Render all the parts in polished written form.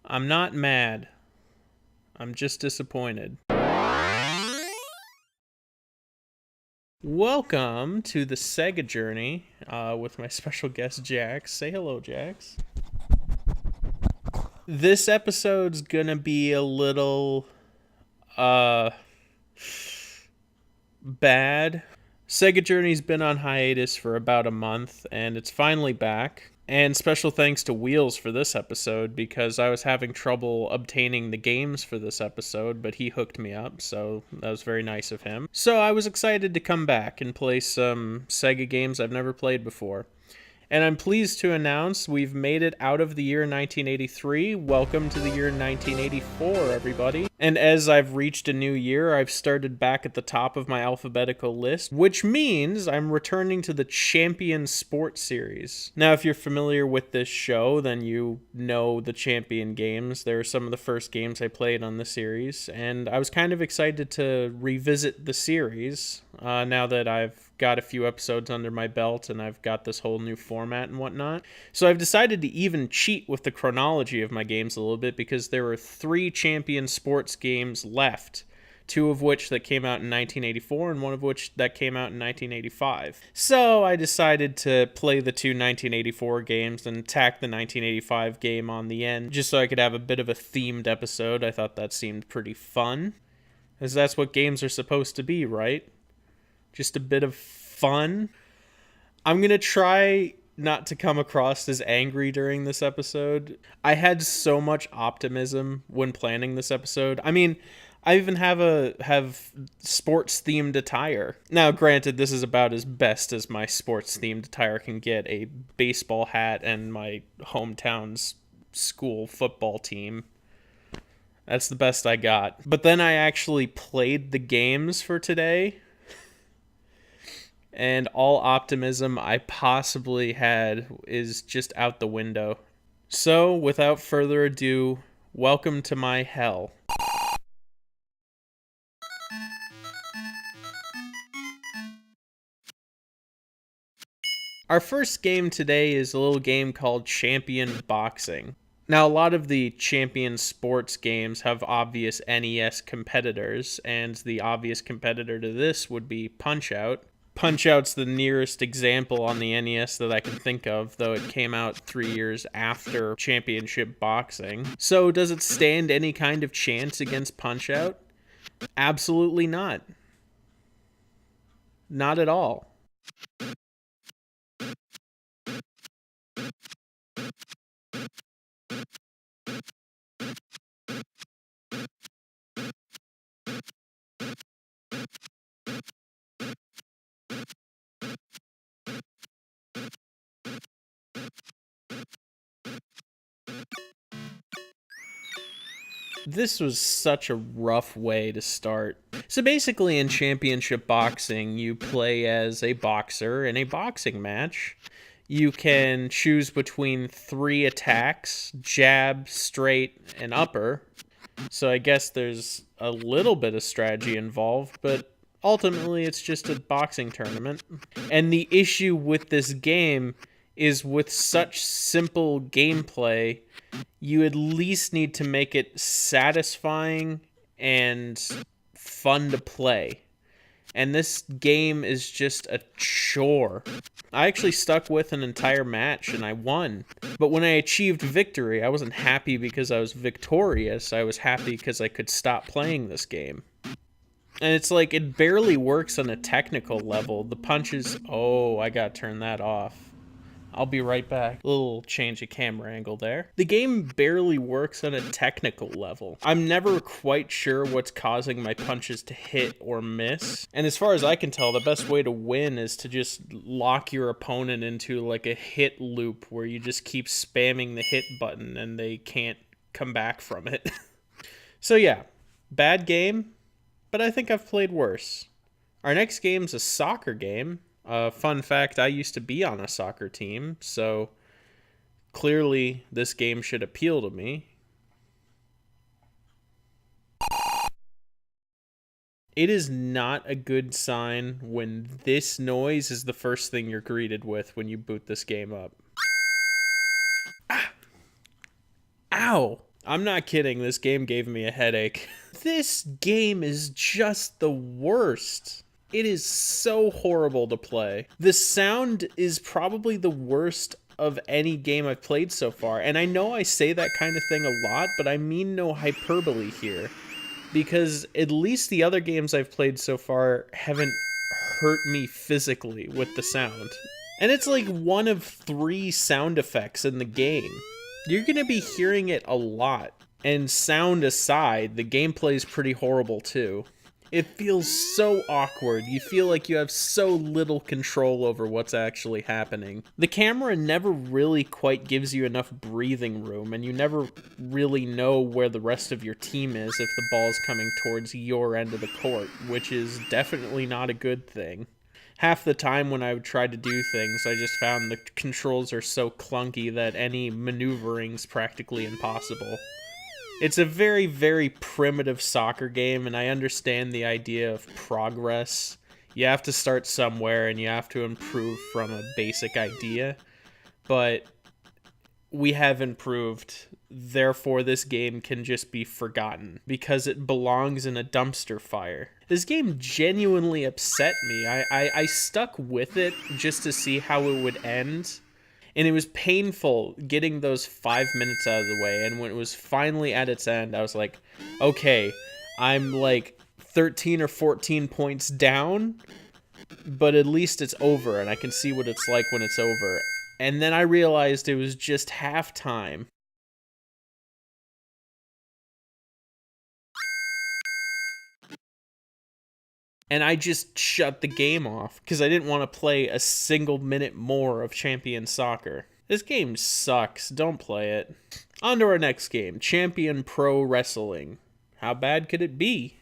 I'm not mad. I'm just disappointed. Welcome to the Sega journey with my special guest Jax. Say hello, Jax. This episode's gonna be a little bad. Sega Journey's been on hiatus for about a month, and it's finally back. And special thanks to Wheels for this episode, because I was having trouble obtaining the games for this episode, but he hooked me up, so that was very nice of him. So I was excited to come back and play some Sega games I've never played before. And I'm pleased to announce we've made it out of the year 1983. Welcome to the year 1984, everybody. And as I've reached a new year, I've started back at the top of my alphabetical list, which means I'm returning to the Champion Sports Series. Now, if you're familiar with this show, then you know the Champion games. They're some of the first games I played on the series, and I was kind of excited to revisit the series now that I've got a few episodes under my belt and I've got this whole new format and whatnot. So I've decided to even cheat with the chronology of my games a little bit, because there were 3 Champion Sports games left, 2 of which that came out in 1984 and 1 of which that came out in 1985. So I decided to play the 2 1984 games and tack the 1985 game on the end, just so I could have a bit of a themed episode. I thought that seemed pretty fun, as that's what games are supposed to be, right? Just a bit of fun. I'm going to try not to come across as angry during this episode. I had so much optimism when planning this episode. I mean, I even have sports themed attire. Now, granted, this is about as best as my sports themed attire can get. A baseball hat and my hometown's school football team. That's the best I got. But then I actually played the games for today, and all optimism I possibly had is just out the window. So, without further ado, welcome to my hell. Our first game today is a little game called Champion Boxing. Now, a lot of the Champion Sports games have obvious NES competitors, and the obvious competitor to this would be Punch-Out! Punch-Out's the nearest example on the NES that I can think of, though it came out 3 years after Championship Boxing. So does it stand any kind of chance against Punch-Out? Absolutely not. Not at all. This was such a rough way to start. So basically in Championship Boxing, you play as a boxer in a boxing match. You can choose between 3 attacks: jab, straight, and upper. So I guess there's a little bit of strategy involved, but ultimately it's just a boxing tournament. And the issue with this game is, with such simple gameplay, you at least need to make it satisfying and fun to play. And this game is just a chore. I actually stuck with an entire match and I won. But when I achieved victory, I wasn't happy because I was victorious. I was happy because I could stop playing this game. And it's like, it barely works on a technical level. The punches... Oh, I gotta turn that off. I'll be right back. A little change of camera angle there. The game barely works on a technical level. I'm never quite sure what's causing my punches to hit or miss. And as far as I can tell, the best way to win is to just lock your opponent into like a hit loop where you just keep spamming the hit button and they can't come back from it. So yeah, bad game, but I think I've played worse. Our next game's a soccer game. Fun fact, I used to be on a soccer team, so clearly this game should appeal to me. It is not a good sign when this noise is the first thing you're greeted with when you boot this game up. Ah! Ow! I'm not kidding, this game gave me a headache. This game is just the worst. It is so horrible to play. The sound is probably the worst of any game I've played so far, and I know I say that kind of thing a lot, but I mean no hyperbole here. Because at least the other games I've played so far haven't hurt me physically with the sound. And it's like one of 3 sound effects in the game. You're going to be hearing it a lot. And sound aside, the gameplay is pretty horrible too. It feels so awkward. You feel like you have so little control over what's actually happening. The camera never really quite gives you enough breathing room, and you never really know where the rest of your team is if the ball's coming towards your end of the court, which is definitely not a good thing. Half the time when I would try to do things, I just found the controls are so clunky that any maneuvering's practically impossible. It's a very, very primitive soccer game, and I understand the idea of progress. You have to start somewhere, and you have to improve from a basic idea. But we have improved. Therefore, this game can just be forgotten, because it belongs in a dumpster fire. This game genuinely upset me. I stuck with it just to see how it would end. And it was painful getting those 5 minutes out of the way. And when it was finally at its end, I was like, okay, I'm like 13 or 14 points down, but at least it's over and I can see what it's like when it's over. And then I realized it was just halftime. And I just shut the game off because I didn't want to play a single minute more of Champion Soccer. This game sucks. Don't play it. On to our next game, Champion Pro Wrestling. How bad could it be?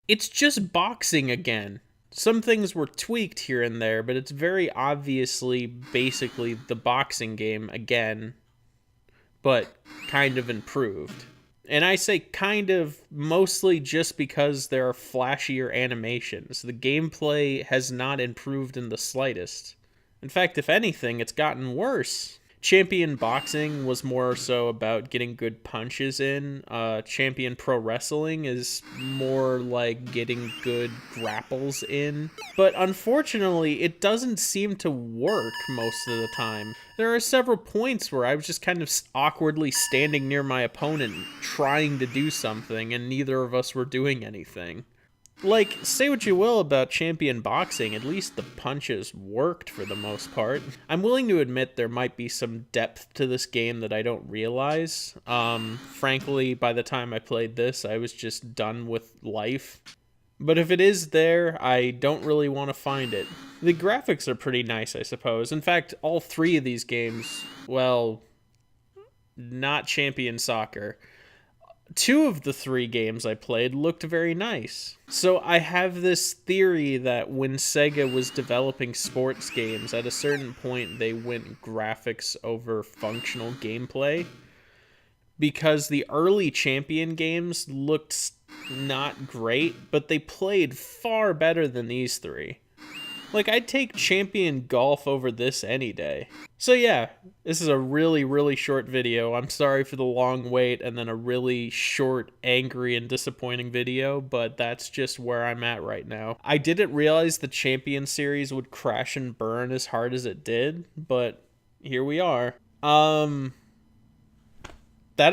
It's just boxing again. Some things were tweaked here and there, but it's very obviously basically the boxing game again, but kind of improved. And I say kind of mostly just because there are flashier animations. The gameplay has not improved in the slightest. In fact, if anything, it's gotten worse. Champion Boxing was more so about getting good punches in. Champion Pro Wrestling is more like getting good grapples in. But unfortunately, it doesn't seem to work most of the time. There are several points where I was just kind of awkwardly standing near my opponent trying to do something, and neither of us were doing anything. Like, say what you will about Champion Boxing, at least the punches worked for the most part. I'm willing to admit there might be some depth to this game that I don't realize. Frankly, by the time I played this, I was just done with life. But if it is there, I don't really want to find it. The graphics are pretty nice, I suppose. In fact, all 3 of these games, well, not Champion Soccer. 2 of the 3 games I played looked very nice. So I have this theory that when Sega was developing sports games, at a certain point they went graphics over functional gameplay. Because the early Champion games looked not great, but they played far better than these 3. Like, I'd take Champion Golf over this any day. So yeah, this is a really, really short video. I'm sorry for the long wait and then a really short, angry, and disappointing video, but that's just where I'm at right now. I didn't realize the Champion series would crash and burn as hard as it did, but here we are. That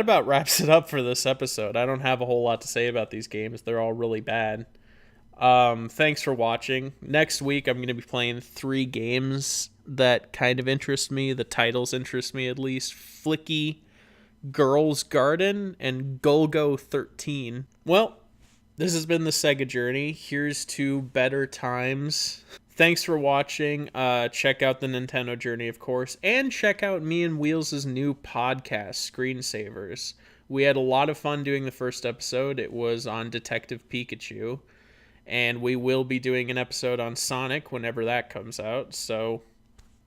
about wraps it up for this episode. I don't have a whole lot to say about these games. They're all really bad. Thanks for watching. Next week, I'm going to be playing 3 games that kind of interest me. The titles interest me, at least. Flicky, Girls Garden, and Golgo 13. Well, this has been the Sega Journey. Here's to better times. Thanks for watching. Check out the Nintendo Journey, of course, and check out me and Wheels' new podcast, Screensavers. We had a lot of fun doing the first episode. It was on Detective Pikachu. And we will be doing an episode on Sonic whenever that comes out, so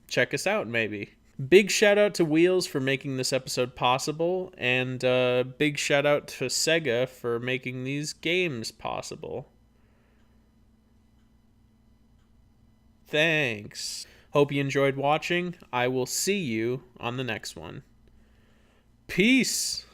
check us out, maybe. Big shout out to Wheels for making this episode possible, and big shout out to Sega for making these games possible. Thanks. Hope you enjoyed watching. I will see you on the next one. Peace.